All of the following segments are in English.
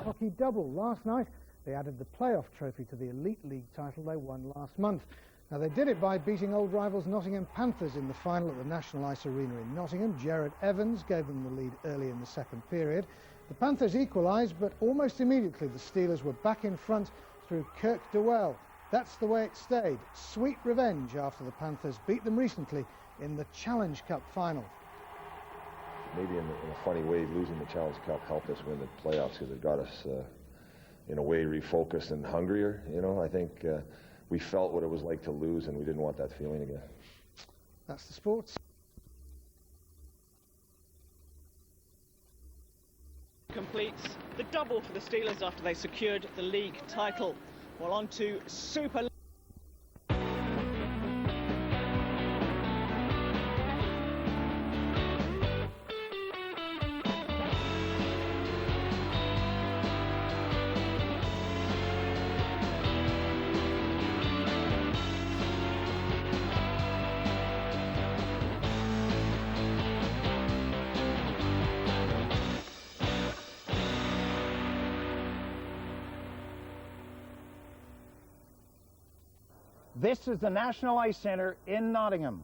hockey double. Last night, they added the playoff trophy to the Elite League title they won last month. Now, they did it by beating old rivals Nottingham Panthers in the final at the National Ice Arena in Nottingham. Jared Evans gave them the lead early in the second period. The Panthers equalised, but almost immediately the Steelers were back in front through Kirk Dewell. That's the way it stayed. Sweet revenge after the Panthers beat them recently in the Challenge Cup final. Maybe in a funny way, losing the Challenge Cup helped us win the playoffs because it got us, in a way, refocused and hungrier. You know, I think we felt what it was like to lose, and we didn't want that feeling again. That's the sports. Completes the double for the Steelers after they secured the league title. Well, on to Super League. This is the National Ice Centre in Nottingham.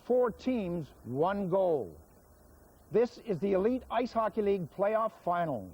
4 teams, 1 goal. This is the Elite Ice Hockey League playoff finals.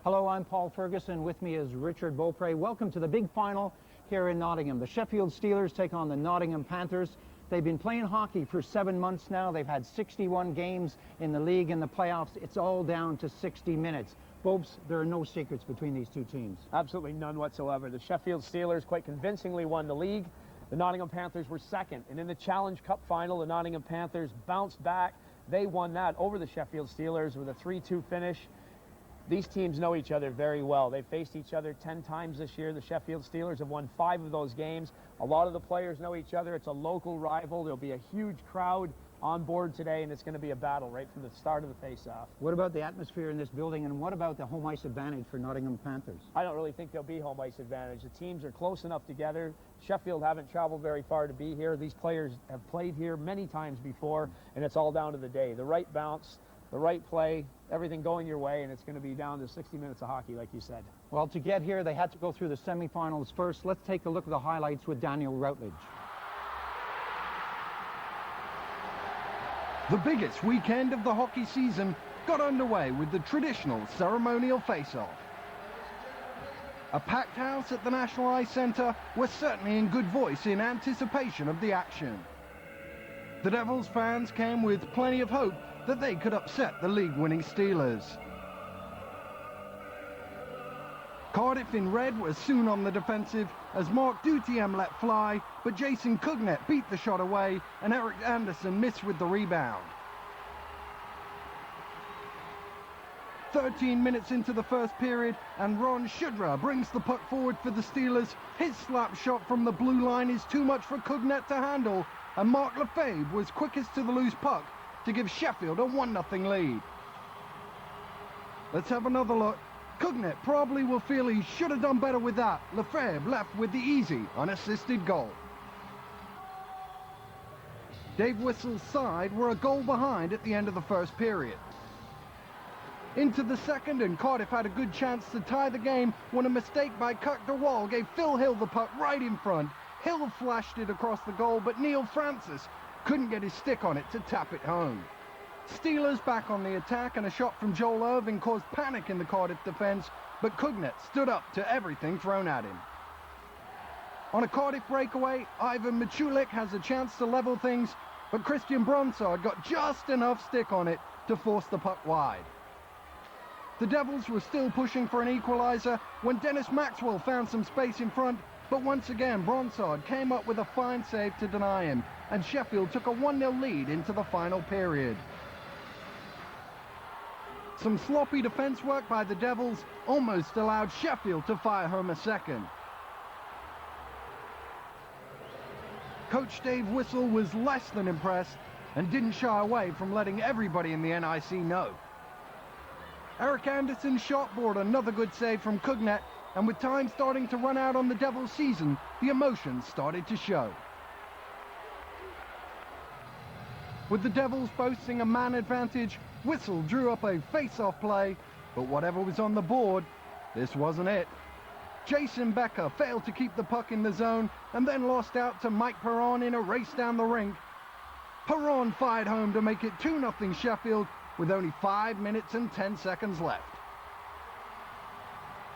Hello, I'm Paul Ferguson. With me is Richard Beaupre. Welcome to the big final here in Nottingham. The Sheffield Steelers take on the Nottingham Panthers. They've been playing hockey for 7 months now. They've had 61 games in the league and the playoffs. It's all down to 60 minutes. Bobes, there are no secrets between these two teams. Absolutely none whatsoever. The Sheffield Steelers quite convincingly won the league. The Nottingham Panthers were second. And in the Challenge Cup final, the Nottingham Panthers bounced back. They won that over the Sheffield Steelers with a 3-2 finish. These teams know each other very well. They've faced each other 10 times this year. The Sheffield Steelers have won 5 of those games. A lot of the players know each other. It's a local rival. There'll be a huge crowd on board today, and it's going to be a battle right from the start of the face-off. What about the atmosphere in this building, and what about the home ice advantage for Nottingham Panthers? I don't really think there'll be home ice advantage. The teams are close enough together. Sheffield haven't traveled very far to be here. These players have played here many times before, and it's all down to the day. The right bounce, the right play, everything going your way, and it's going to be down to 60 minutes of hockey, like you said. Well, to get here, they had to go through the semifinals first. Let's take a look at the highlights with Daniel Routledge. The biggest weekend of the hockey season got underway with the traditional ceremonial face-off. A packed house at the National Ice Centre was certainly in good voice in anticipation of the action. The Devils fans came with plenty of hope that they could upset the league-winning Steelers. Cardiff in red was soon on the defensive as Mark Dutiem let fly, but Jason Cugnet beat the shot away and Eric Anderson missed with the rebound. 13 minutes into the first period and Ron Shudra brings the puck forward for the Steelers. His slap shot from the blue line is too much for Cugnet to handle, and Mark Lefebvre was quickest to the loose puck to give Sheffield a 1-0 lead. Let's have another look. Cugnet probably will feel he should have done better with that. Lefebvre left with the easy, unassisted goal. Dave Whistle's side were a goal behind at the end of the first period. Into the second, and Cardiff had a good chance to tie the game when a mistake by Kirk Dewall gave Phil Hill the puck right in front. Hill flashed it across the goal, but Neil Francis couldn't get his stick on it to tap it home. Steelers back on the attack, and a shot from Joel Irving caused panic in the Cardiff defence, but Cugnet stood up to everything thrown at him. On a Cardiff breakaway, Ivan Michulik has a chance to level things, but Christian Bronsard got just enough stick on it to force the puck wide. The Devils were still pushing for an equaliser when Dennis Maxwell found some space in front, but once again Bronsard came up with a fine save to deny him, and Sheffield took a 1-0 lead into the final period. Some sloppy defense work by the Devils almost allowed Sheffield to fire home a second. Coach Dave Whistle was less than impressed and didn't shy away from letting everybody in the NIC know. Eric Anderson's shot brought another good save from Cugnet, and with time starting to run out on the Devils' season, the emotions started to show. With the Devils boasting a man advantage, Whistle drew up a face-off play, but whatever was on the board, this wasn't it. Jason Becker failed to keep the puck in the zone and then lost out to Mike Perron in a race down the rink. Perron fired home to make it 2-0 Sheffield with only 5 minutes and 10 seconds left.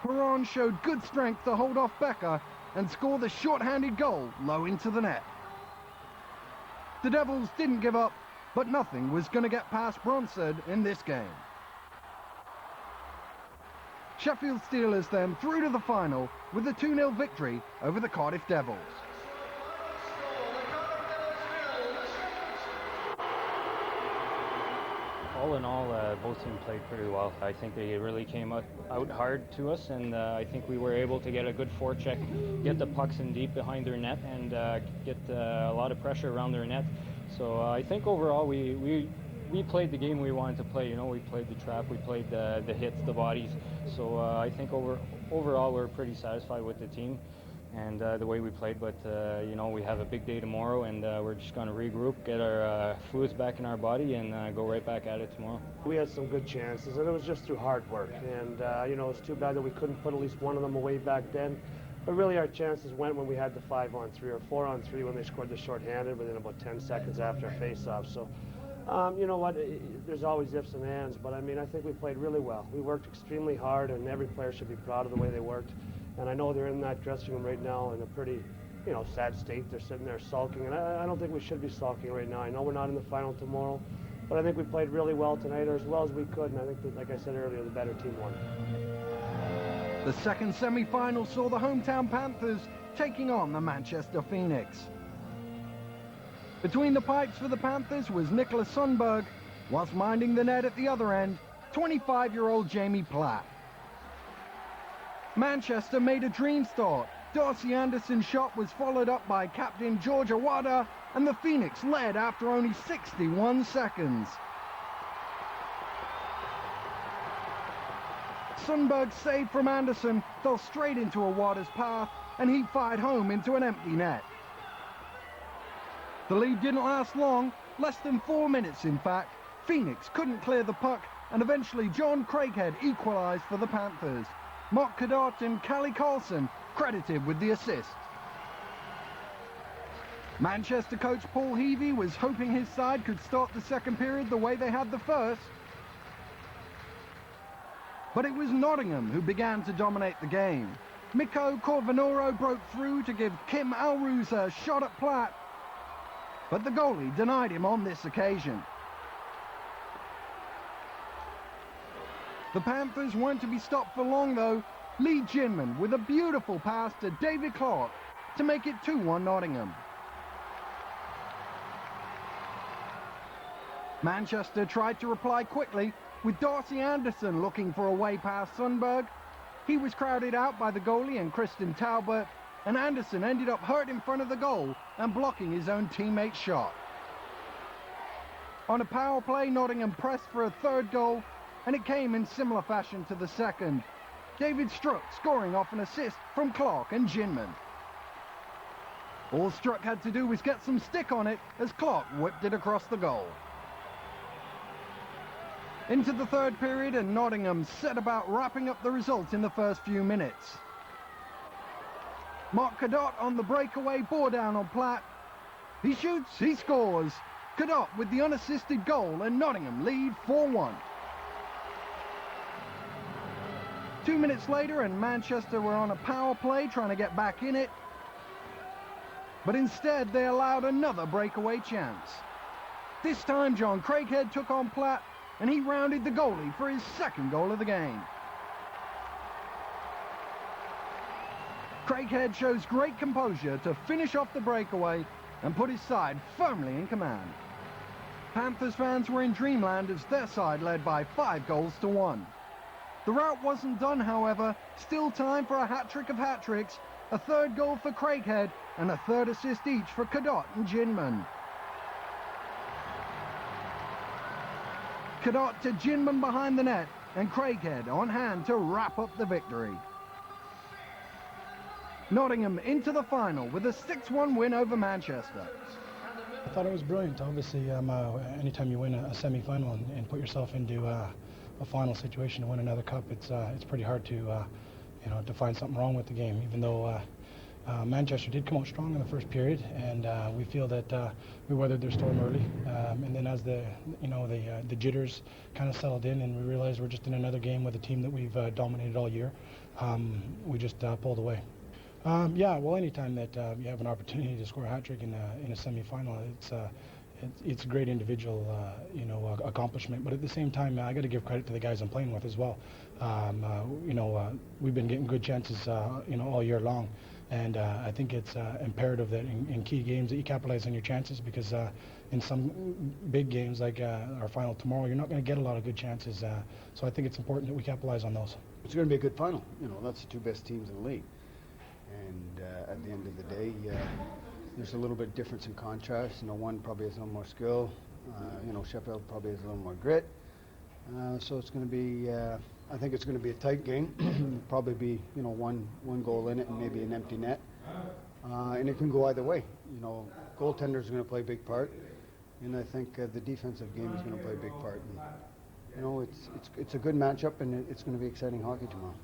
Perron showed good strength to hold off Becker and score the short-handed goal low into the net. The Devils didn't give up, but nothing was going to get past Bronsted in this game. Sheffield Steelers then through to the final with a 2-0 victory over the Cardiff Devils. All in all, both teams played pretty well. I think they really came out hard to us, and I think we were able to get a good forecheck, get the pucks in deep behind their net, and get a lot of pressure around their net. So I think overall we played the game we wanted to play. You know, we played the trap, we played the hits, the bodies. So I think overall we're pretty satisfied with the team and the way we played, but you know, we have a big day tomorrow, and we're just going to regroup, get our fluids back in our body, and go right back at it tomorrow. We had some good chances, and it was just through hard work, and you know, it's too bad that we couldn't put at least one of them away back then, but really our chances went when we had the 5-on-3 or 4-on-3 when they scored the shorthanded within about 10 seconds after a face-off. So you know what, there's always ifs and ands, but I mean, I think we played really well. We worked extremely hard, and every player should be proud of the way they worked. And I know they're in that dressing room right now in a pretty, you know, sad state. They're sitting there sulking, and I don't think we should be sulking right now. I know we're not in the final tomorrow, but I think we played really well tonight, or as well as we could, and I think that, like I said earlier, the better team won. The second semi-final saw the hometown Panthers taking on the Manchester Phoenix. Between the pipes for the Panthers was Nicholas Sundberg, whilst minding the net at the other end, 25-year-old Jamie Platt. Manchester made a dream start. Darcy Anderson's shot was followed up by captain George Awada, and the Phoenix led after only 61 seconds. Sundberg's save from Anderson fell straight into Awada's path, and he fired home into an empty net. The lead didn't last long, less than 4 minutes in fact. Phoenix couldn't clear the puck, and eventually John Craighead equalised for the Panthers. Mark Cadott and Callie Carlson credited with the assist. Manchester coach Paul Heavey was hoping his side could start the second period the way they had the first. But it was Nottingham who began to dominate the game. Mikko Corvinoro broke through to give Kim Alruz a shot at Platt, but the goalie denied him on this occasion. The Panthers weren't to be stopped for long though. Lee Ginman with a beautiful pass to David Clark to make it 2-1 Nottingham. Manchester tried to reply quickly with Darcy Anderson looking for a way past Sundberg. He was crowded out by the goalie and Kristen Talbot, and Anderson ended up hurt in front of the goal and blocking his own teammate's shot. On a power play, Nottingham pressed for a third goal, and it came in similar fashion to the second. David Struck scoring off an assist from Clark and Ginman. All Struck had to do was get some stick on it as Clark whipped it across the goal. Into the third period, and Nottingham set about wrapping up the result in the first few minutes. Mark Cadott on the breakaway bore down on Platt. He shoots, he scores. Cadott with the unassisted goal, and Nottingham lead 4-1. 2 minutes later, and Manchester were on a power play trying to get back in it. But instead, they allowed another breakaway chance. This time, John Craighead took on Platt, and he rounded the goalie for his second goal of the game. Craighead shows great composure to finish off the breakaway and put his side firmly in command. Panthers fans were in dreamland as their side led by 5-1. The rout wasn't done, however. Still time for a hat-trick of hat-tricks, a third goal for Craighead, and a third assist each for Cadott and Ginman. Cadott to Ginman behind the net, and Craighead on hand to wrap up the victory. Nottingham into the final with a 6-1 win over Manchester. I thought it was brilliant. Obviously, anytime you win a semi-final and put yourself into a final situation to win another cup, it's pretty hard to to find something wrong with the game. Even though Manchester did come out strong in the first period, and we feel that we weathered their storm early. And then as the jitters kind of settled in, and we realized we're just in another game with a team that we've dominated all year, we just pulled away. Yeah, well, anytime that you have an opportunity to score a hat-trick in a semi-final, it's a great individual, accomplishment. But at the same time, I got to give credit to the guys I'm playing with as well. We've been getting good chances, all year long, and I think it's imperative that in key games that you capitalize on your chances, because in some big games like our final tomorrow, you're not going to get a lot of good chances. So I think it's important that we capitalize on those. It's going to be a good final. That's the two best teams in the league. And at the end of the day, there's a little bit difference in contrast. One probably has a little more skill. Sheffield probably has a little more grit. So it's going to be, I think it's going to be a tight game. Probably be, one goal in it and maybe an empty net. And it can go either way. Goaltenders are going to play a big part. And I think the defensive game is going to play a big part. And, it's a good matchup, and it's going to be exciting hockey tomorrow.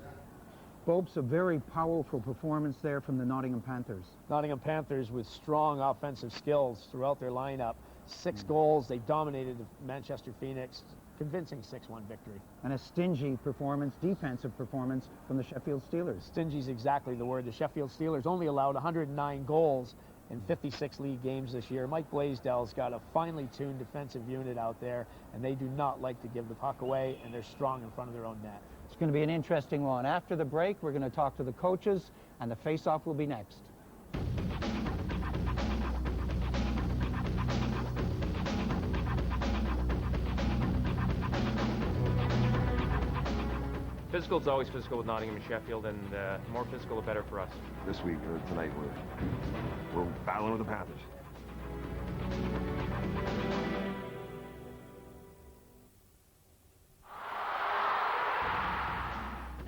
Bopes, a very powerful performance there from the Nottingham Panthers. Nottingham Panthers with strong offensive skills throughout their lineup. 6 goals. They dominated the Manchester Phoenix. Convincing 6-1 victory. And a stingy performance, defensive performance from the Sheffield Steelers. Stingy is exactly the word. The Sheffield Steelers only allowed 109 goals in 56 league games this year. Mike Blaisdell's got a finely tuned defensive unit out there, and they do not like to give the puck away, and they're strong in front of their own net. It's going to be an interesting one. After the break, we're going to talk to the coaches, and the face-off will be next. Physical is always physical with Nottingham and Sheffield, and the more physical, the better for us. This week, or tonight, we're battling with the Panthers.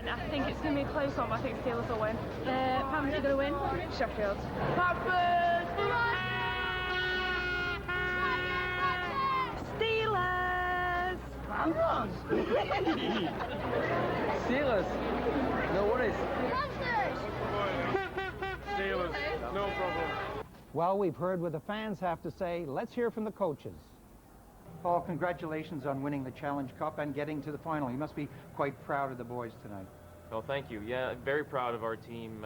I think it's going to be a close one, but I think Steelers will win. Panthers are going to win. Sheffield. Panthers! Steelers! Panthers! Steelers! No worries. Panthers! Steelers, no problem. Well, we've heard what the fans have to say. Let's hear from the coaches. Paul, congratulations on winning the Challenge Cup and getting to the final. You must be quite proud of the boys tonight. Well, thank you. Yeah, very proud of our team.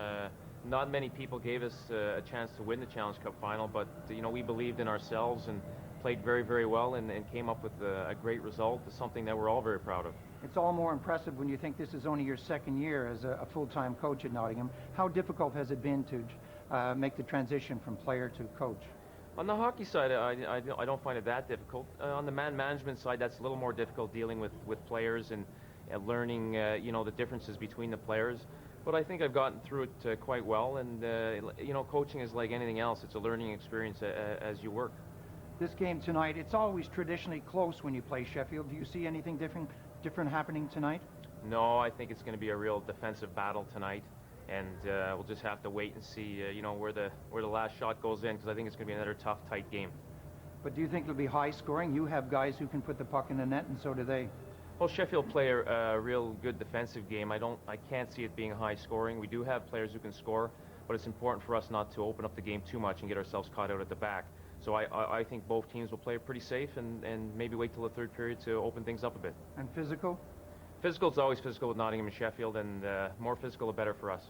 Not many people gave us a chance to win the Challenge Cup final, but we believed in ourselves and played very, very well and came up with a great result. It's something that we're all very proud of. It's all more impressive when you think this is only your second year as a full-time coach at Nottingham. How difficult has it been to make the transition from player to coach? On the hockey side, I don't find it that difficult. On the man management side, that's a little more difficult, dealing with players and learning, the differences between the players. But I think I've gotten through it quite well. And coaching is like anything else; it's a learning experience as you work. This game tonight, it's always traditionally close when you play Sheffield. Do you see anything different happening tonight? No, I think it's going to be a real defensive battle tonight, and we'll just have to wait and see, where the last shot goes in, because I think it's going to be another tough, tight game. But do you think it'll be high scoring? You have guys who can put the puck in the net, and so do they. Well, Sheffield play a real good defensive game. I can't see it being high scoring. We do have players who can score, but it's important for us not to open up the game too much and get ourselves caught out at the back. So I think both teams will play pretty safe and maybe wait till the third period to open things up a bit. And physical? Physical is always physical with Nottingham and Sheffield, and more physical the better for us.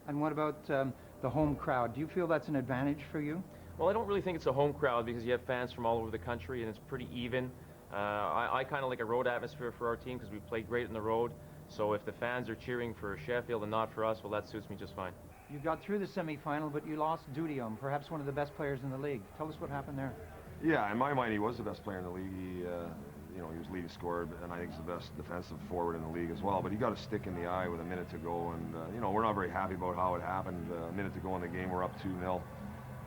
And what about the home crowd? Do you feel that's an advantage for you? Well, I don't really think it's a home crowd because you have fans from all over the country and it's pretty even. I kind of like a road atmosphere for our team because we played great on the road. So if the fans are cheering for Sheffield and not for us, well, that suits me just fine. You got through the semi-final, but you lost Dudium, perhaps one of the best players in the league. Tell us what happened there. Yeah, in my mind, he was the best player in the league. He, you know, he was leading scorer, and I think he's the best defensive forward in the league as well. But he got a stick in the eye with a minute to go, and you know, we're not very happy about how it happened. A minute to go in the game, we're up 2-0,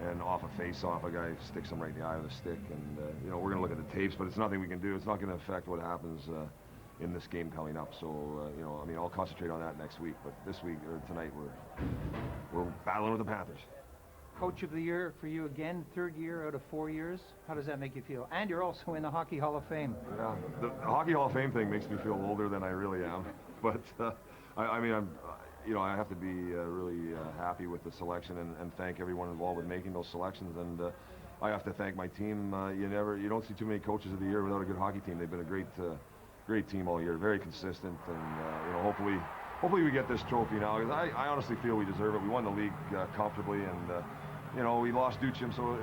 and off a face-off, a guy sticks him right in the eye with a stick. And you know, we're going to look at the tapes, but it's nothing we can do. It's not going to affect what happens in this game coming up. So you know, I mean, I'll concentrate on that next week. But this week or tonight, we're battling with the Panthers. Coach of the Year for you again, 3rd year out of 4 years. How does that make you feel? And you're also in the Hockey Hall of Fame. Yeah, the Hockey Hall of Fame thing makes me feel older than I really am. But I mean, you know, I have to be really happy with the selection and thank everyone involved with making those selections. And I have to thank my team. You don't see too many coaches of the year without a good hockey team. They've been a great team all year, very consistent, and you know, hopefully we get this trophy now, because I honestly feel we deserve it. We won the league comfortably, and you know, we lost Duchem, so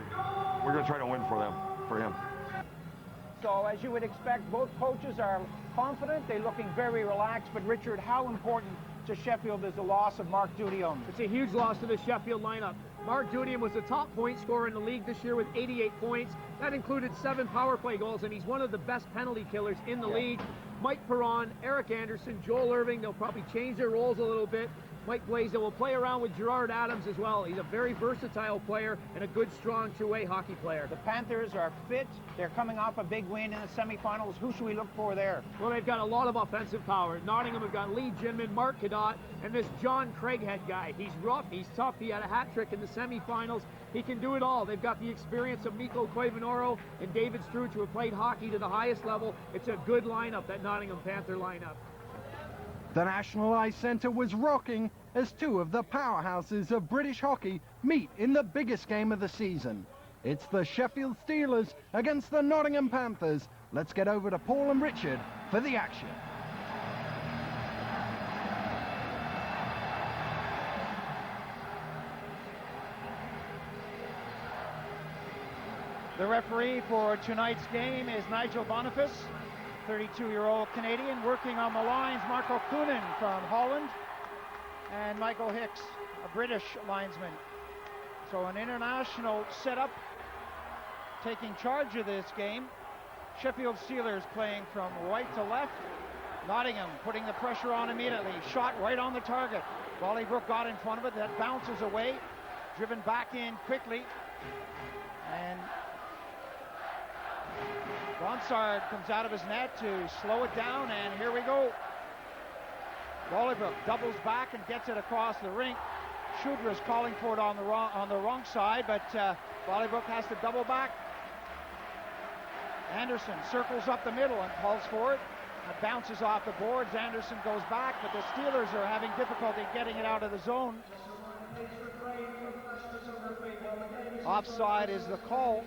we're going to try to win for him. So, as you would expect, both coaches are confident. They're looking very relaxed. But, Richard, how important to Sheffield is the loss of Mark Dudium? It's a huge loss to the Sheffield lineup. Mark Dudium was the top point scorer in the league this year with 88 points. That included 7 power play goals, and he's one of the best penalty killers in the league. Mike Perron, Eric Anderson, Joel Irving, they'll probably change their roles a little bit. Mike Blaisdell will play around with Gerard Adams as well. He's a very versatile player and a good, strong two-way hockey player. The Panthers are fit. They're coming off a big win in the semifinals. Who should we look for there? Well, they've got a lot of offensive power. Nottingham have got Lee Ginman, Mark Cadott, and this John Craighead guy. He's rough, he's tough. He had a hat trick in the semifinals. He can do it all. They've got the experience of Mikko Koivunorio and David Struch, who have played hockey to the highest level. It's a good lineup, that Nottingham Panther lineup. The National Ice Centre was rocking as two of the powerhouses of British hockey meet in the biggest game of the season. It's the Sheffield Steelers against the Nottingham Panthers. Let's get over to Paul and Richard for the action. The referee for tonight's game is Nigel Boniface, 32-year-old Canadian. Working on the lines, Marco Kunin from Holland, and Michael Hicks, a British linesman. So an international setup taking charge of this game. Sheffield Steelers playing from right to left. Nottingham putting the pressure on immediately. Shot right on the target. Bollybrook got in front of it. That bounces away. Driven back in quickly. And Ronsard comes out of his net to slow it down, and here we go. Bollybrook doubles back and gets it across the rink. Shudra's calling for it on the wrong side, but Bollybrook has to double back. Anderson circles up the middle and calls for it. It bounces off the boards. Anderson goes back, but the Steelers are having difficulty getting it out of the zone. Offside is the call.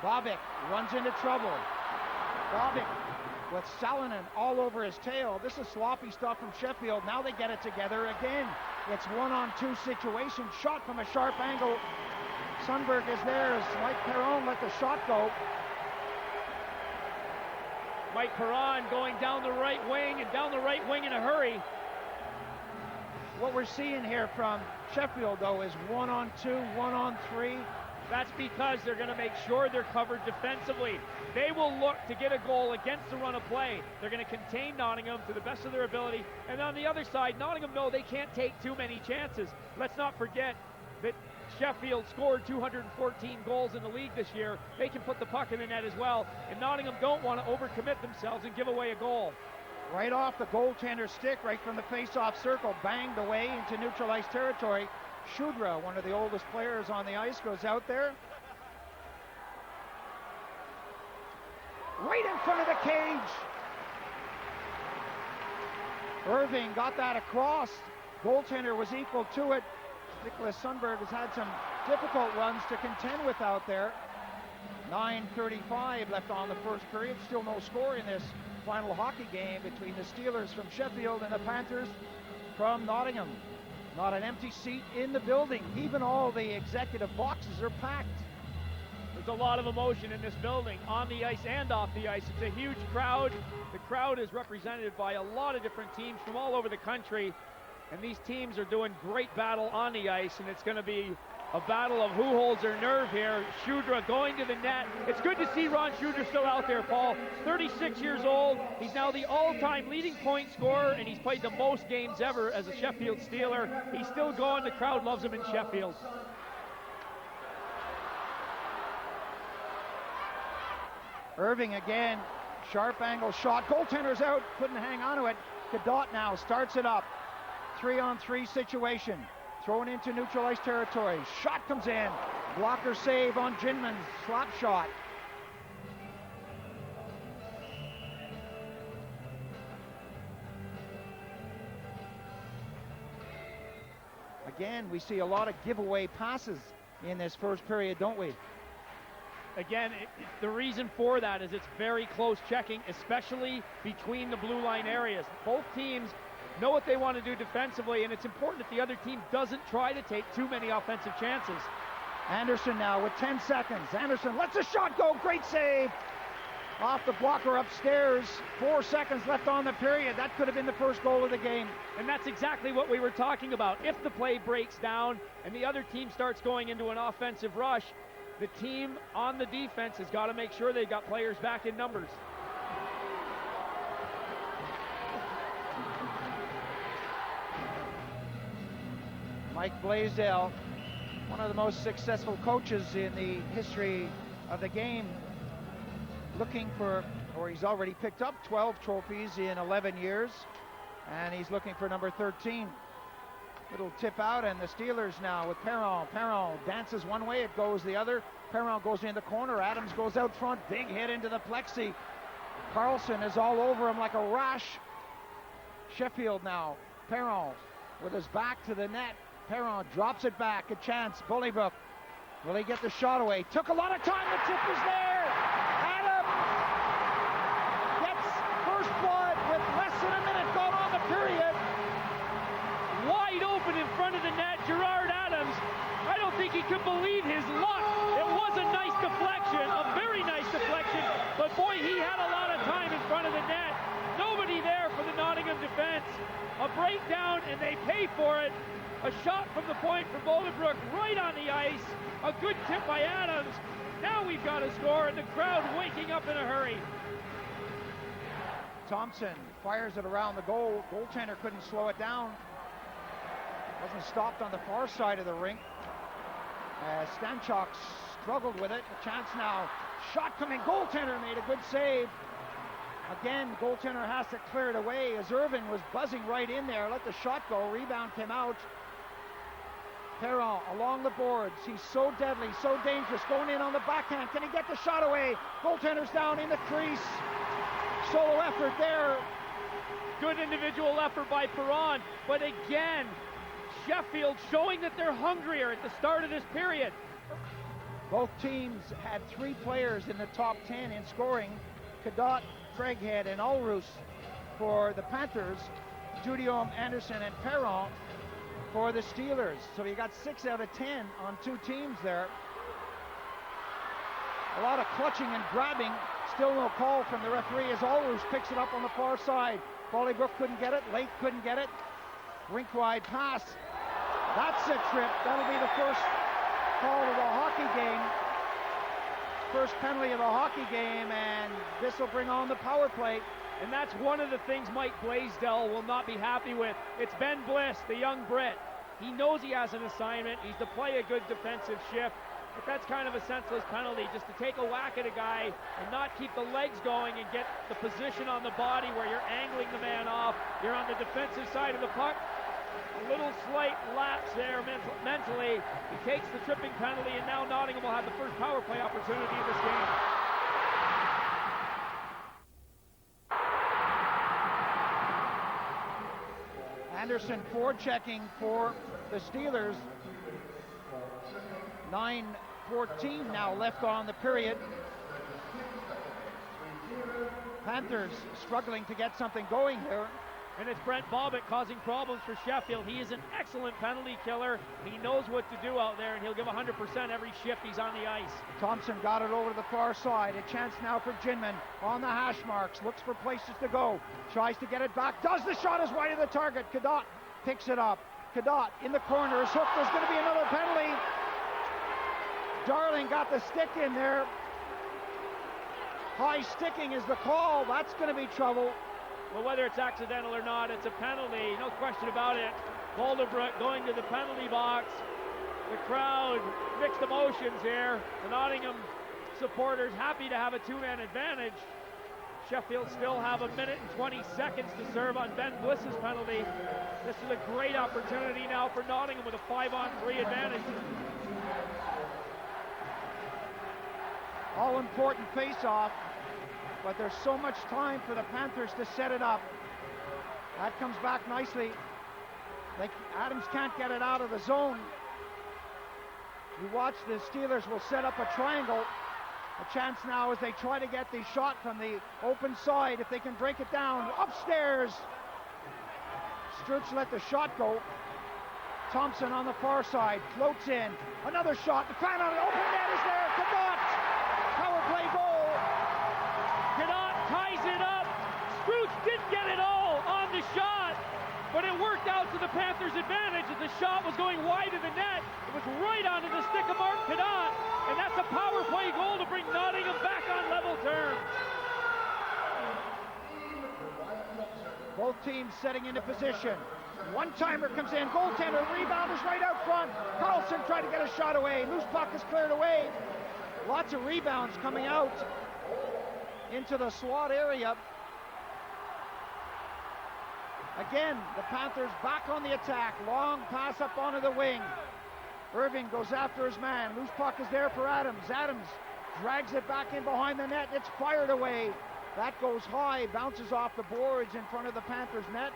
Bobick runs into trouble. Bobick with Salonen all over his tail. This is sloppy stuff from Sheffield. Now they get it together again. It's 1-on-2 situation. Shot from a sharp angle. Sundberg is there as Mike Perron let the shot go. Mike Perron going down the right wing, and down the right wing in a hurry. What we're seeing here from Sheffield, though, is 1-on-2, 1-on-3. That's because they're going to make sure they're covered defensively. They will look to get a goal against the run of play. They're going to contain Nottingham to the best of their ability. And on the other side, Nottingham know they can't take too many chances. Let's not forget that Sheffield scored 214 goals in the league this year. They can put the puck in the net as well. And Nottingham don't want to overcommit themselves and give away a goal. Right off the goaltender's stick, right from the face-off circle, banged away into neutral ice territory. Shudra, one of the oldest players on the ice, goes out there. Right in front of the cage. Irving got that across. Goaltender was equal to it. Nicholas Sundberg has had some difficult runs to contend with out there. 9:35 left on the first period. Still no score in this final hockey game between the Steelers from Sheffield and the Panthers from Nottingham. Not an empty seat in the building. Even all the executive boxes are packed. There's a lot of emotion in this building, on the ice and off the ice. It's a huge crowd. The crowd is represented by a lot of different teams from all over the country. And these teams are doing great battle on the ice, and it's going to be a battle of who holds their nerve here. Shudra going to the net. It's good to see Ron Shudra still out there, Paul. 36 years old. He's now the all-time leading point scorer, and he's played the most games ever as a Sheffield Steeler. He's still going. The crowd loves him in Sheffield. Irving again, sharp angle shot. Goaltender's out, couldn't hang on to it. Cadot now starts it up. 3-on-3 situation. Thrown into neutral ice territory. Shot comes in. Blocker save on Ginman's slap shot. Again, we see a lot of giveaway passes in this first period, don't we? Again, the reason for that is it's very close checking, especially between the blue line areas. Both teams know what they want to do defensively, and it's important that the other team doesn't try to take too many offensive chances. Anderson now with 10 seconds. Anderson lets a shot go. Great save. Off the blocker upstairs. 4 seconds left on the period. That could have been the first goal of the game. And that's exactly what we were talking about. If the play breaks down and the other team starts going into an offensive rush, the team on the defense has got to make sure they've got players back in numbers. Mike Blaisdell, one of the most successful coaches in the history of the game, looking for, or he's already picked up 12 trophies in 11 years, and he's looking for number 13. Little tip out, and the Steelers now with Perron. Perron dances one way, it goes the other. Perron goes in the corner, Adams goes out front, big hit into the plexi. Carlson is all over him like a rash. Sheffield now, Perron with his back to the net. Perron drops it back, a chance. Bullybrook, will he get the shot away? Took a lot of time, the tip is there. Adams gets first blood with less than a minute gone on the period. Wide open in front of the net, Gerard Adams. I don't think he could believe his luck. It was a nice deflection, a very nice deflection, but boy, he had a lot of time in front of the net. Nobody there for the Nottingham defense. A breakdown, and they pay for it. A shot from the point for Bolingbrook right on the ice. A good tip by Adams. Now we've got a score, and the crowd waking up in a hurry. Thompson fires it around the goal. Goaltender couldn't slow it down. Wasn't stopped on the far side of the rink. Stanchuk struggled with it. A chance now. Shot coming. Goaltender made a good save. Again, goaltender has to clear it away as Irvin was buzzing right in there. Let the shot go. Rebound came out. Perron along the boards. He's so deadly, so dangerous. Going in on the backhand. Can he get the shot away? Goaltender's down in the crease. Solo effort there. Good individual effort by Perron. But again, Sheffield showing that they're hungrier at the start of this period. Both teams had 3 players in the top 10 in scoring. Cadot, Craighead, and Ulrus for the Panthers. Judium, Anderson, and Perron for the Steelers. So you got 6 out of 10 on 2 teams there. A lot of clutching and grabbing. Still no call from the referee as Ulrus picks it up on the far side. Bolingbrook couldn't get it. Lake couldn't get it. Rink-wide pass. That's a trip. That'll be the first call of the hockey game. First penalty of the hockey game, and this will bring on the power play. And that's one of the things Mike Blaisdell will not be happy with. It's Ben Bliss, the young Brit. He knows he has an assignment. He's to play a good defensive shift. But that's kind of a senseless penalty, just to take a whack at a guy and not keep the legs going and get the position on the body where you're angling the man off. You're on the defensive side of the puck. A little slight lapse there mentally. He takes the tripping penalty, and now Nottingham will have the first power play opportunity of this game. Anderson forechecking for the Steelers. 9:14 now left on the period. Panthers struggling to get something going here. And it's Brent Bobbitt causing problems for Sheffield. He is an excellent penalty killer. He knows what to do out there, and he'll give 100% every shift he's on the ice. Thompson got it over to the far side. A chance now for Ginman on the hash marks. Looks for places to go. Tries to get it back. Does the shot is wide of the target. Cadot picks it up. Cadot in the corner is hooked. There's going to be another penalty. Darling got the stick in there. High sticking is the call. That's going to be trouble. Well, whether it's accidental or not, it's a penalty. No question about it. Boulderbrook going to the penalty box. The crowd, mixed emotions here. The Nottingham supporters happy to have a two-man advantage. Sheffield still have 1 minute and 20 seconds to serve on Ben Bliss's penalty. This is a great opportunity now for Nottingham with a 5-on-3 advantage. All important face-off, but there's so much time for the Panthers to set it up. That comes back nicely. Adams can't get it out of the zone. You watch the Steelers will set up a triangle. A chance now as they try to get the shot from the open side. If they can break it down, upstairs. Sturch let the shot go. Thompson on the far side, floats in. Another shot, the fan on the open net is there. Cadot, power play goal. Cadot ties it up. Sturch didn't get it all on the shot, but it worked out to the Panthers' advantage as the shot was going wide of the net. It was right onto the stick of Mark Cadot, and that's a power play goal to bring Nottingham back on level terms. Both teams setting into position. One-timer comes in, goaltender, rebound is right out front. Carlson tried to get a shot away. Loose puck is cleared away. Lots of rebounds coming out into the slot area. Again, the Panthers back on the attack. Long pass up onto the wing. Irving goes after his man. Loose puck is there for Adams. Adams drags it back in behind the net. It's fired away. That goes high, bounces off the boards in front of the Panthers' net.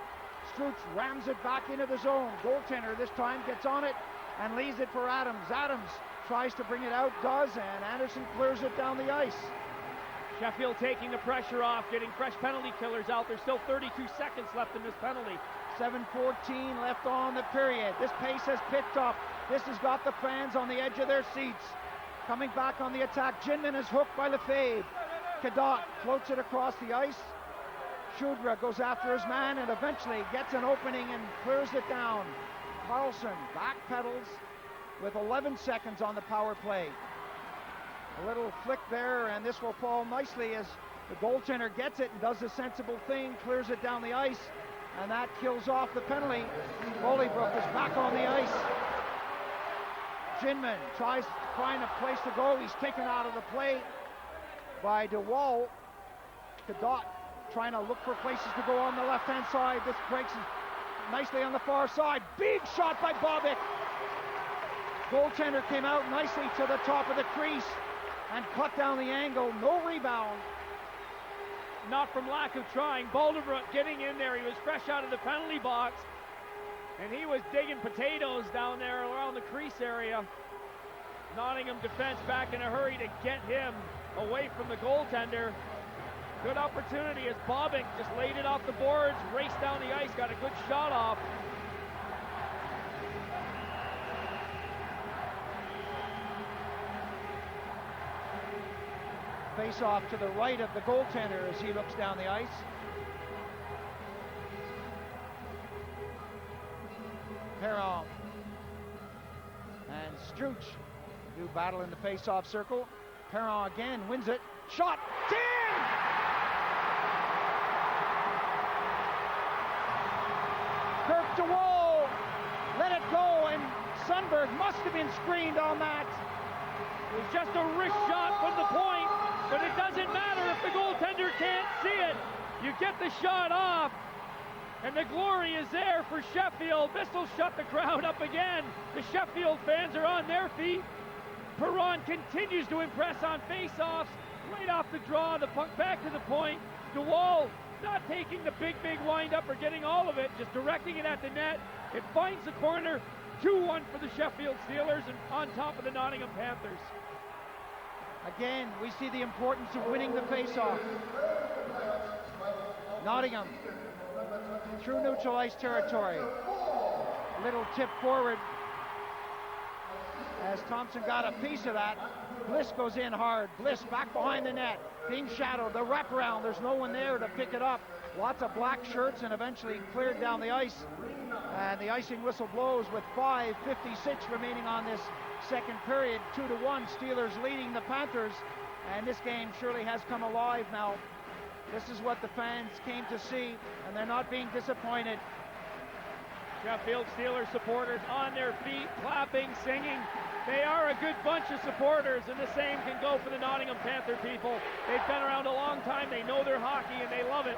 Sturch rams it back into the zone. Goaltender this time gets on it and leaves it for Adams. Adams tries to bring it out, does, and Anderson clears it down the ice. Sheffield taking the pressure off, getting fresh penalty killers out. There's still 32 seconds left in this penalty. 7:14 left on the period. This pace has picked up. This has got the fans on the edge of their seats. Coming back on the attack, Ginman is hooked by Lefebvre. Cadot floats it across the ice. Shudra goes after his man and eventually gets an opening and clears it down. Carlson backpedals with 11 seconds on the power play. A little flick there, and this will fall nicely as the goaltender gets it and does a sensible thing, clears it down the ice, and that kills off the penalty. Boulderbrook is back on the ice. Ginman tries to find a place to go. He's taken out of the play by DeWall. Cadot trying to look for places to go on the left-hand side. This breaks nicely on the far side. Big shot by Bobic. Goaltender came out nicely to the top of the crease and cut down the angle. No rebound. Not from lack of trying. Boulderbrook getting in there. He was fresh out of the penalty box, and he was digging potatoes down there around the crease area. Nottingham defense back in a hurry to get him away from the goaltender. Good opportunity as Bobic just laid it off the boards, raced down the ice, got a good shot off. Face off to the right of the goaltender as he looks down the ice. Perron and Sturch do battle in the face-off circle. Perron again wins it. Shot! In! Kirk DeWall let it go, and Sundberg must have been screened on that. It was just a wrist shot from the point, but it doesn't matter if the goaltender can't see it. You get the shot off, and the glory is there for Sheffield. This will shut the crowd up again. The Sheffield fans are on their feet. Perron continues to impress on face-offs. Right off the draw, the puck back to the point. DeWall not taking the big wind-up or getting all of it, just directing it at the net. It finds the corner. 2-1 for the Sheffield Steelers and on top of the Nottingham Panthers. Again, we see the importance of winning the face-off. Nottingham through neutral ice territory. Little tip forward as Thompson got a piece of that. Bliss goes in hard. Bliss back behind the net, being shadowed. The wraparound, there's no one there to pick it up. Lots of black shirts and eventually cleared down the ice. And the icing whistle blows with 5:56 remaining on this second period, 2-1. Steelers leading the Panthers, and this game surely has come alive now. This is what the fans came to see, and they're not being disappointed. Sheffield Steelers supporters on their feet, clapping, singing. They are a good bunch of supporters, and the same can go for the Nottingham Panther people. They've been around a long time, they know their hockey, and they love it.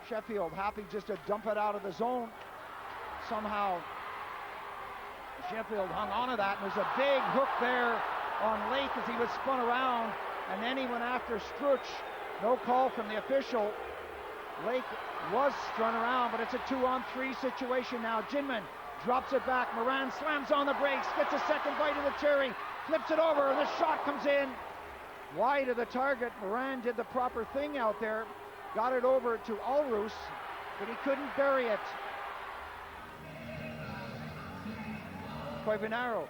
Sheffield happy just to dump it out of the zone. Somehow Sheffield hung on to that, and there's a big hook there on Lake as he was spun around, and then he went after Struch. No call from the official. Lake was strung around, but it's a 2-on-3 situation now. Ginman drops it back. Moran slams on the brakes, gets a second bite of the cherry, flips it over, and the shot comes in wide of the target. Moran did the proper thing out there, got it over to Ulrus, but he couldn't bury it. Koivunaru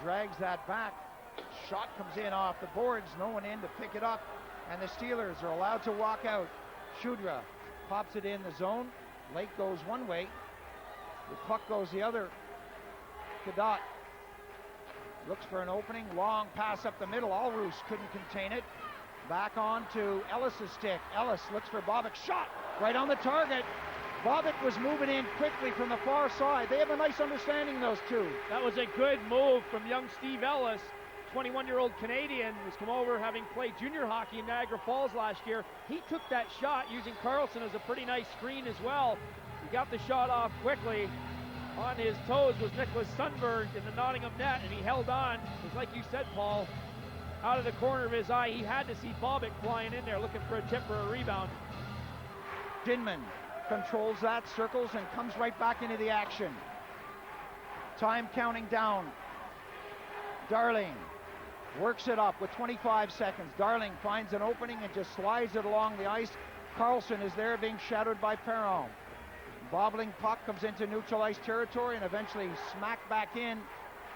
drags that back. Shot comes in off the boards, no one in to pick it up, and the Steelers are allowed to walk out. Shudra pops it in the zone. Lake goes one way, the puck goes the other. Kadot looks for an opening, long pass up the middle. Ulrus couldn't contain it. Back on to Ellis's stick. Ellis looks for Bobic. Shot right on the target. Bobic was moving in quickly from the far side. They have a nice understanding, those two. That was a good move from young Steve Ellis, 21-year-old Canadian who's come over having played junior hockey in Niagara Falls last year. He took that shot using Carlson as a pretty nice screen as well. He got the shot off quickly. On his toes was Nicholas Sundberg in the Nottingham net, and he held on. It's like you said, Paul, out of the corner of his eye, he had to see Bobic flying in there looking for a tip for a rebound. Dinman controls that, circles, and comes right back into the action. Time counting down. Darling works it up with 25 seconds. Darling finds an opening and just slides it along the ice. Carlson is there being shadowed by Perron. Bobbling puck comes into neutral ice territory and eventually smacked back in.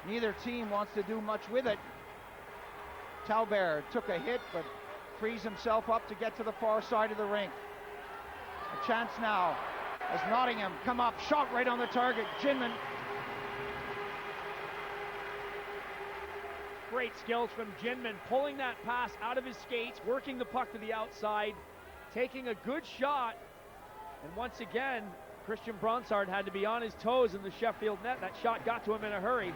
Neither team wants to do much with it. Talbert took a hit but frees himself up to get to the far side of the rink. A chance now as Nottingham come up, shot right on the target. Ginman. Great skills from Ginman, pulling that pass out of his skates, working the puck to the outside, taking a good shot, and once again Christian Bronsard had to be on his toes in the Sheffield net. That shot got to him in a hurry.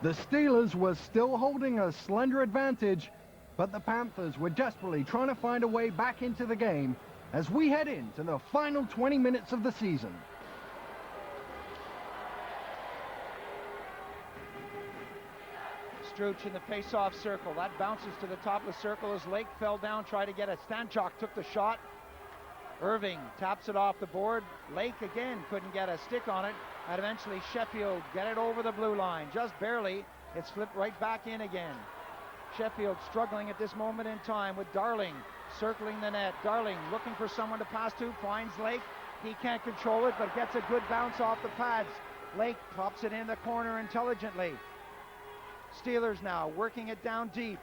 The Steelers were still holding a slender advantage, but the Panthers were desperately trying to find a way back into the game as we head into the final 20 minutes of the season. Struch in the face-off circle. That bounces to the top of the circle as Lake fell down, tried to get it. Stanchuk took the shot. Irving taps it off the board. Lake again couldn't get a stick on it. And eventually Sheffield get it over the blue line. Just barely. It's flipped right back in again. Sheffield struggling at this moment in time with Darling circling the net. Darling looking for someone to pass to. Finds Lake. He can't control it, but gets a good bounce off the pads. Lake pops it in the corner intelligently. Steelers now working it down deep.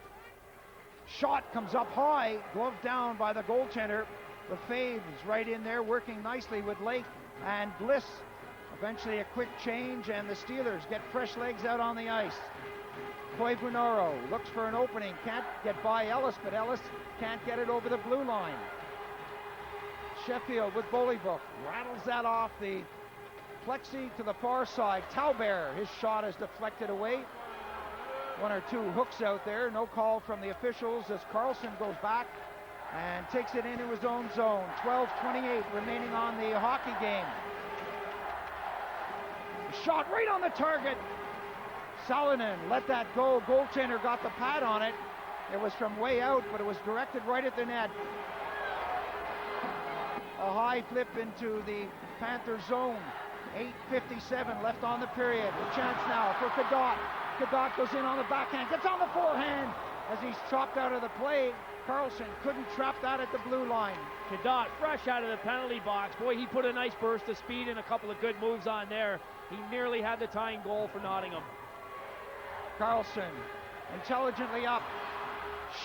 Shot comes up high, gloved down by the goaltender. Lefebvre is right in there working nicely with Lake and Bliss. Eventually a quick change and the Steelers get fresh legs out on the ice. Koivunaru looks for an opening, can't get by Ellis, but Ellis can't get it over the blue line. Sheffield with Bollybook rattles that off the plexi to the far side. Talbert, his shot is deflected away. One or two hooks out there. No call from the officials as Carlson goes back and takes it into his own zone. 12:28 remaining on the hockey game. Shot right on the target. Salonen let that go. Goaltender got the pad on it. It was from way out, but it was directed right at the net. A high flip into the Panther zone. 8:57 left on the period. A chance now for Kadot. Kadot goes in on the backhand, gets on the forehand as he's chopped out of the play. Carlson couldn't trap that at the blue line. Kadot fresh out of the penalty box. Boy, he put a nice burst of speed and a couple of good moves on there. He nearly had the tying goal for Nottingham. Carlson intelligently up.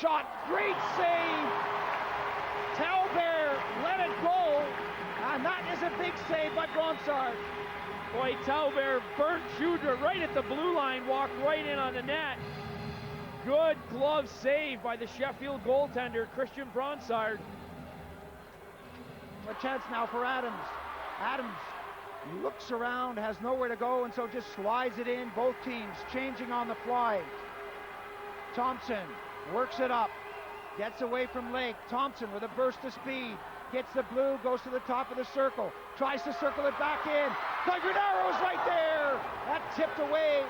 Shot, great save. Talbert let it go And that is a big save by Bronsard. Boy, Talbert burnt Shudra right at the blue line, walked right in on the net. Good glove save by the Sheffield goaltender, Christian Bronsard. A chance now for Adams. Adams looks around, has nowhere to go, and so just slides it in. Both teams changing on the fly. Thompson works it up, gets away from Lake. Thompson with a burst of speed, hits the blue, goes to the top of the circle, tries to circle it back in. Guarnaro's right there! That tipped away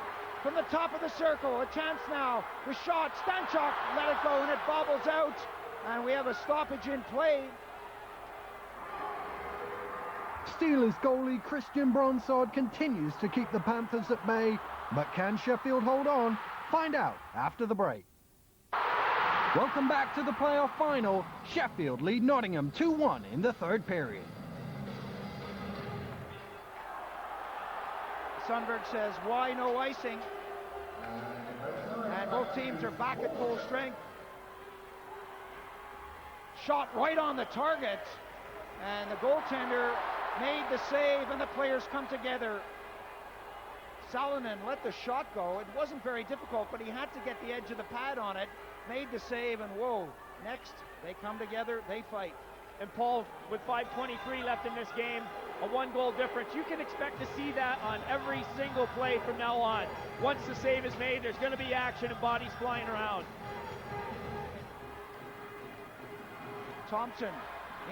from the top of the circle. A chance now. The shot, Stanchuk let it go, and it bobbles out. And we have a stoppage in play. Steelers goalie Christian Bronsard continues to keep the Panthers at bay, but can Sheffield hold on? Find out after the break. Welcome back to the playoff final. Sheffield lead Nottingham 2-1 in the third period. Sundberg says, why no icing? And both teams are back at full strength. Shot right on the target, and the goaltender made the save, and the players come together. Salonen let the shot go. It wasn't very difficult, but he had to get the edge of the pad on it, made the save, and whoa, next they come together, they fight. And Paul, with 5:23 left in this game, a 1-goal difference. You can expect to see that on every single play from now on. Once the save is made, there's going to be action and bodies flying around. Thompson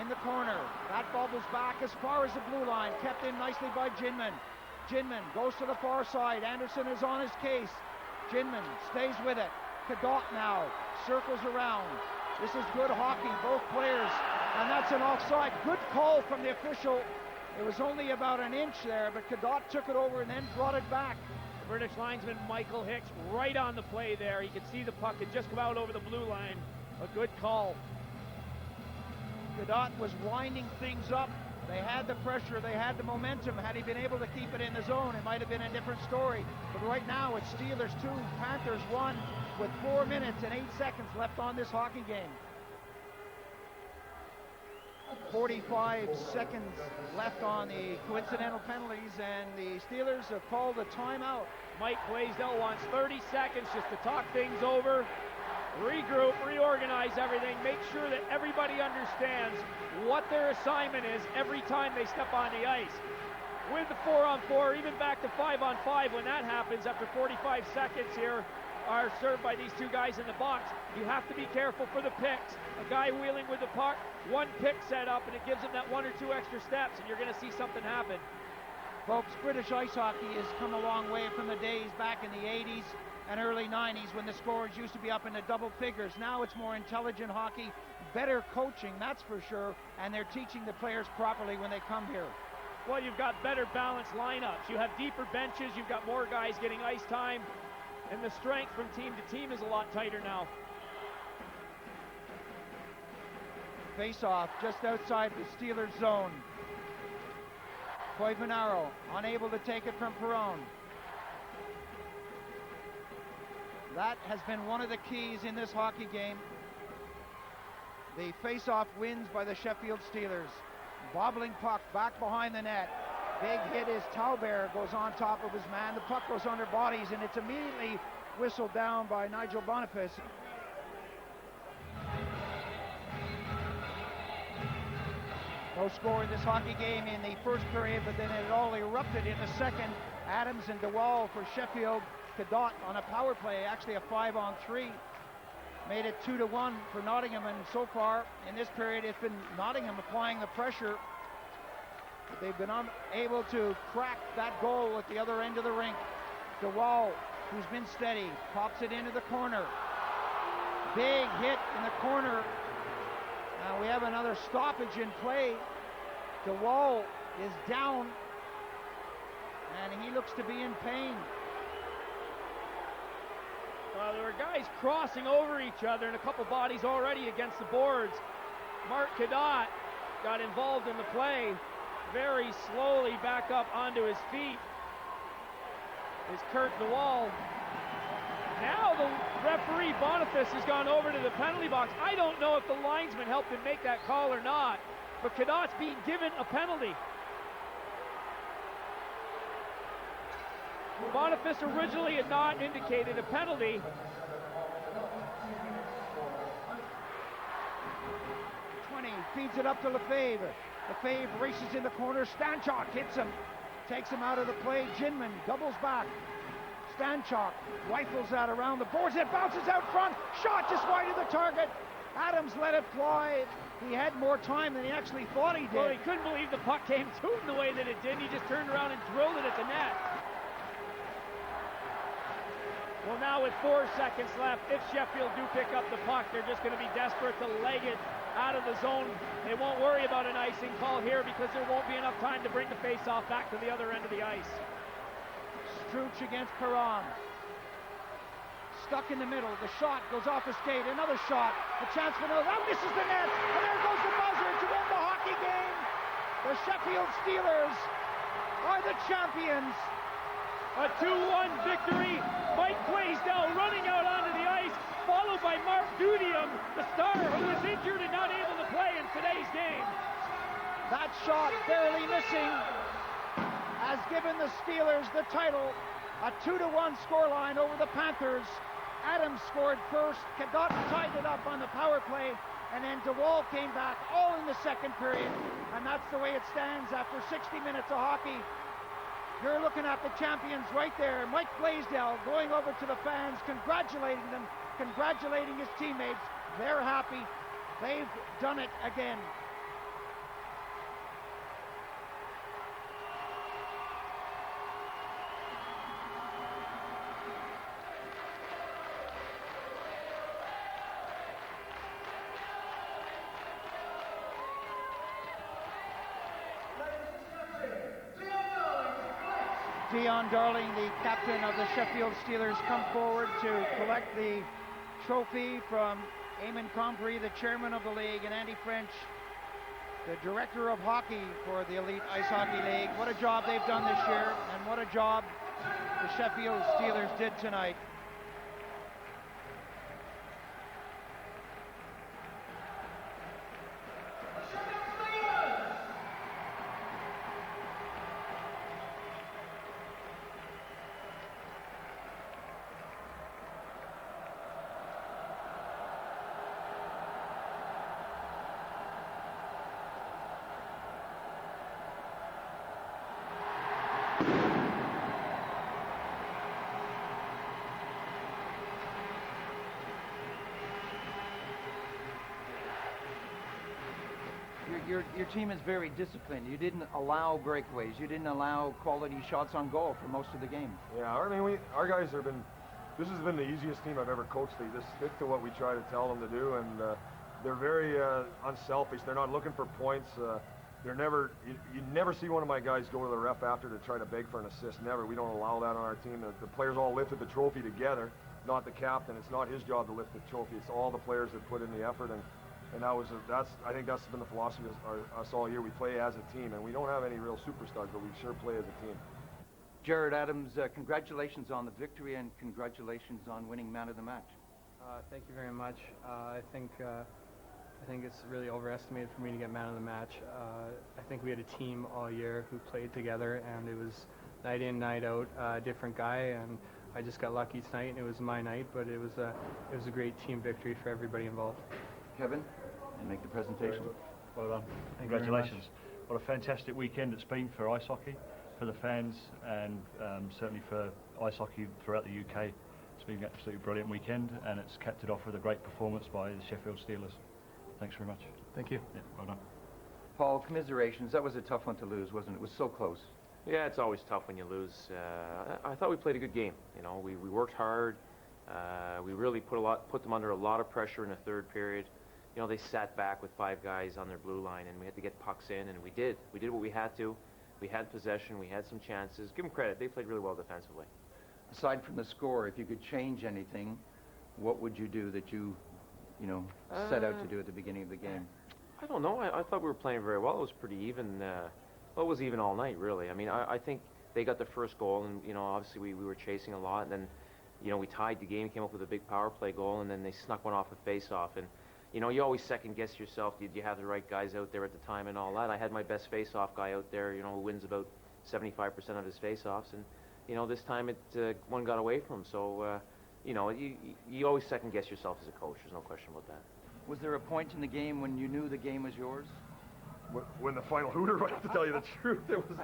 in the corner. That bobbles back as far as the blue line. Kept in nicely by Ginman. Ginman goes to the far side. Anderson is on his case. Ginman stays with it. Cadot now circles around. This is good hockey, both players. And that's an offside. Good call from the official. It was only about an inch there, but Cadot took it over and then brought it back. British linesman Michael Hicks right on the play there. He could see the puck had just come out over the blue line. A good call. Cadot was winding things up. They had the pressure, they had the momentum. Had he been able to keep it in the zone, it might have been a different story. But right now, it's Steelers 2, Panthers 1, with 4 minutes and 8 seconds left on this hockey game. 45 seconds left on the coincidental penalties, and the Steelers have called a timeout. Mike Blaisdell wants 30 seconds just to talk things over, regroup, reorganize everything, make sure that everybody understands what their assignment is every time they step on the ice. With the 4-on-4, even back to 5-on-5, when that happens after 45 seconds here, are served by these two guys in the box. You have to be careful for the picks. A guy wheeling with the puck, one pick set up, and it gives him that 1 or 2 extra steps, and you're going to see something happen. Folks, British ice hockey has come a long way from the days back in the 80s and early 90s when the scores used to be up in the double figures. Now it's more intelligent hockey, better coaching, that's for sure, and they're teaching the players properly when they come here. Well, you've got better balanced lineups. You have deeper benches, you've got more guys getting ice time, and the strength from team to team is a lot tighter now. Face-off just outside the Steelers zone. Koivunaaro unable to take it from Perron. That has been one of the keys in this hockey game. The face-off wins by the Sheffield Steelers. Bobbling puck back behind the net. Big hit is Talbert, goes on top of his man. The puck goes under bodies, and it's immediately whistled down by Nigel Boniface. No score in this hockey game in the first period, but then it all erupted in the second. Adams and DeWall for Sheffield. Cadot on a power play, actually a 5-on-3. Made it 2-1 for Nottingham, and so far in this period it's been Nottingham applying the pressure. They've been unable to crack that goal at the other end of the rink. DeWall, who's been steady, pops it into the corner. Big hit in the corner. Now we have another stoppage in play. DeWall is down, and he looks to be in pain. There were guys crossing over each other and a couple bodies already against the boards. Mark Cadot got involved in the play, very slowly back up onto his feet is Kurt DeWall. Now the referee Boniface has gone over to the penalty box. I don't know if the linesman helped him make that call or not. but Cadot's being given a penalty. Boniface originally had not indicated a penalty. Feeds it up to Lefebvre. Lefebvre races in the corner. Stanchuk hits him. Takes him out of the play. Ginman doubles back. Stanchuk rifles that around the boards. It bounces out front. Shot just wide of the target. Adams let it fly. He had more time than he actually thought he did. Well, he couldn't believe the puck came to him the way that it did. He just turned around and drilled it at the net. Well, now with 4 seconds left, if Sheffield do pick up the puck, they're just going to be desperate to leg it out of the zone. They won't worry about an icing call here because there won't be enough time to bring the face-off back to the other end of the ice. Struch against Perron. Stuck in the middle. The shot goes off the skate. Another shot. A chance for another. That misses the net. And there goes the buzzer to win the hockey game. The Sheffield Steelers are the champions. A 2-1 victory. Mike Blaisdell running out onto the ice, followed by Mark Dudium, the star who was injured and not able to play in today's game. That shot barely missing has given the Steelers the title. A 2-1 scoreline over the Panthers. Adams scored first. Cadot tied it up on the power play, and then DeWall came back all in the second period, and that's the way it stands after 60 minutes of hockey. You're looking at the champions right there. Mike Blaisdell going over to the fans, congratulating them, congratulating his teammates. They're happy. They've done it again. Dion Darling, the captain of the Sheffield Steelers, come forward to collect the trophy from Eamon Comprie, the chairman of the league, and Andy French, the director of hockey for the Elite Ice Hockey League. What a job they've done this year, and what a job the Sheffield Steelers did tonight. Your team is very disciplined. You didn't allow breakaways. You didn't allow quality shots on goal for most of the game. Yeah, I mean, our guys have been, this has been the easiest team I've ever coached. They just stick to what we try to tell them to do, and they're very unselfish. They're not looking for points. They're never, you never see one of my guys go to the ref after to try to beg for an assist. Never. We don't allow that on our team. The players all lifted the trophy together, not the captain. It's not his job to lift the trophy. It's all the players that put in the effort, and I think that's been the philosophy of us all year. We play as a team, and we don't have any real superstars, but we sure play as a team. Jared Adams, congratulations on the victory and congratulations on winning man of the match. Thank you very much. I think it's really overestimated for me to get man of the match. I think we had a team all year who played together, and it was night in, night out, different guy, and I just got lucky tonight, and it was my night, but it was a great team victory for everybody involved. Kevin, and make the presentation. Well done. Congratulations. What a fantastic weekend it's been for ice hockey, for the fans, and certainly for ice hockey throughout the UK. It's been an absolutely brilliant weekend, and it's capped it off with a great performance by the Sheffield Steelers. Thanks very much. Thank you. Yeah, well done. Paul, commiserations. That was a tough one to lose, wasn't it? It was so close. Yeah, it's always tough when you lose. I thought we played a good game. You know, we worked hard. We really put them under a lot of pressure in the third period. You know, they sat back with 5 guys on their blue line, and we had to get pucks in, and we did. We did what we had to. We had possession. We had some chances. Give them credit. They played really well defensively. Aside from the score, if you could change anything, what would you do that you set out to do at the beginning of the game? I don't know. I thought we were playing very well. It was pretty even. Well, it was even all night, really. I mean, I think they got the first goal, and, you know, obviously we were chasing a lot, and then, you know, we tied the game, came up with a big power play goal, and then they snuck one off a face-off. And, you know, you always second guess yourself. Did you have the right guys out there at the time and all that? I had my best face-off guy out there, you know, who wins about 75% of his face-offs, and you know, this time one got away from him. So you know, you always second guess yourself as a coach. There's no question about that. Was there a point in the game when you knew the game was yours? When the final hooter, right, to tell you the truth, it was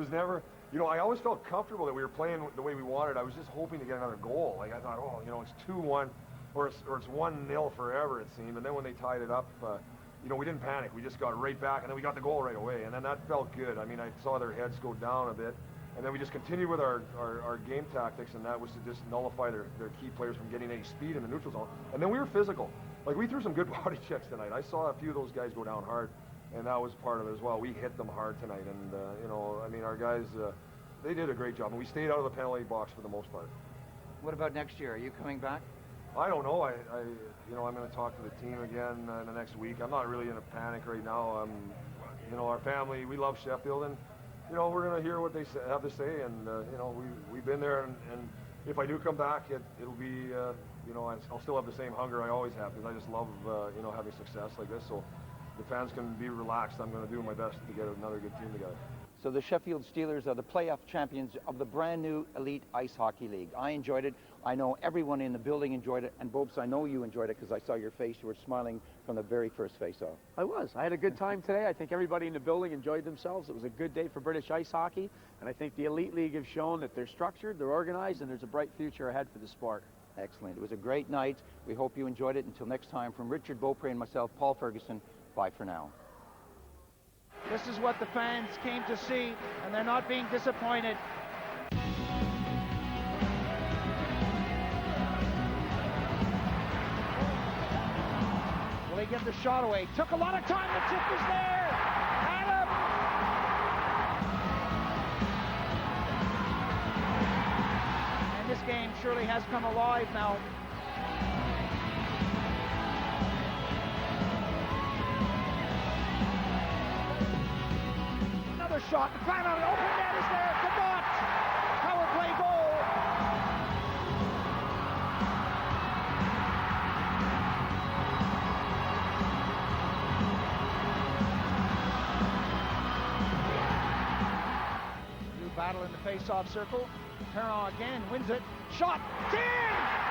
never, you know, I always felt comfortable that we were playing the way we wanted. I was just hoping to get another goal. Like, I thought, oh, you know, it's 2-1, or it's 1-0 forever, it seemed. And then when they tied it up, you know, we didn't panic. We just got right back, and then we got the goal right away. And then that felt good. I mean, I saw their heads go down a bit. And then we just continued with our game tactics, and that was to just nullify their key players from getting any speed in the neutral zone. And then we were physical. Like, we threw some good body checks tonight. I saw a few of those guys go down hard, and that was part of it as well. We hit them hard tonight, and, you know, I mean, our guys, they did a great job, and we stayed out of the penalty box for the most part. What about next year? Are you coming back? I don't know. You know, I'm going to talk to the team again in the next week. I'm not really in a panic right now. You know, our family, we love Sheffield, and you know, we're going to hear what they have to say, and you know, we've been there, and if I do come back, it'll be, you know, I'll still have the same hunger I always have, because I just love, you know, having success like this. So the fans can be relaxed. I'm going to do my best to get another good team together. So the Sheffield Steelers are the playoff champions of the brand new Elite Ice Hockey League. I enjoyed it. I know everyone in the building enjoyed it. And Bobes, I know you enjoyed it because I saw your face. You were smiling from the very first face-off. I was. I had a good time today. I think everybody in the building enjoyed themselves. It was a good day for British ice hockey. And I think the Elite League have shown that they're structured, they're organized, and there's a bright future ahead for the sport. Excellent. It was a great night. We hope you enjoyed it. Until next time, from Richard Beaupre and myself, Paul Ferguson, bye for now. This is what the fans came to see, and they're not being disappointed. Will he get the shot away? Took a lot of time. The tip is there. Had him. And this game surely has come alive now. Shot, the plan on an open net is there, Cadot! Power play goal! New battle in the face-off circle. Perron again wins it. Shot! It's in!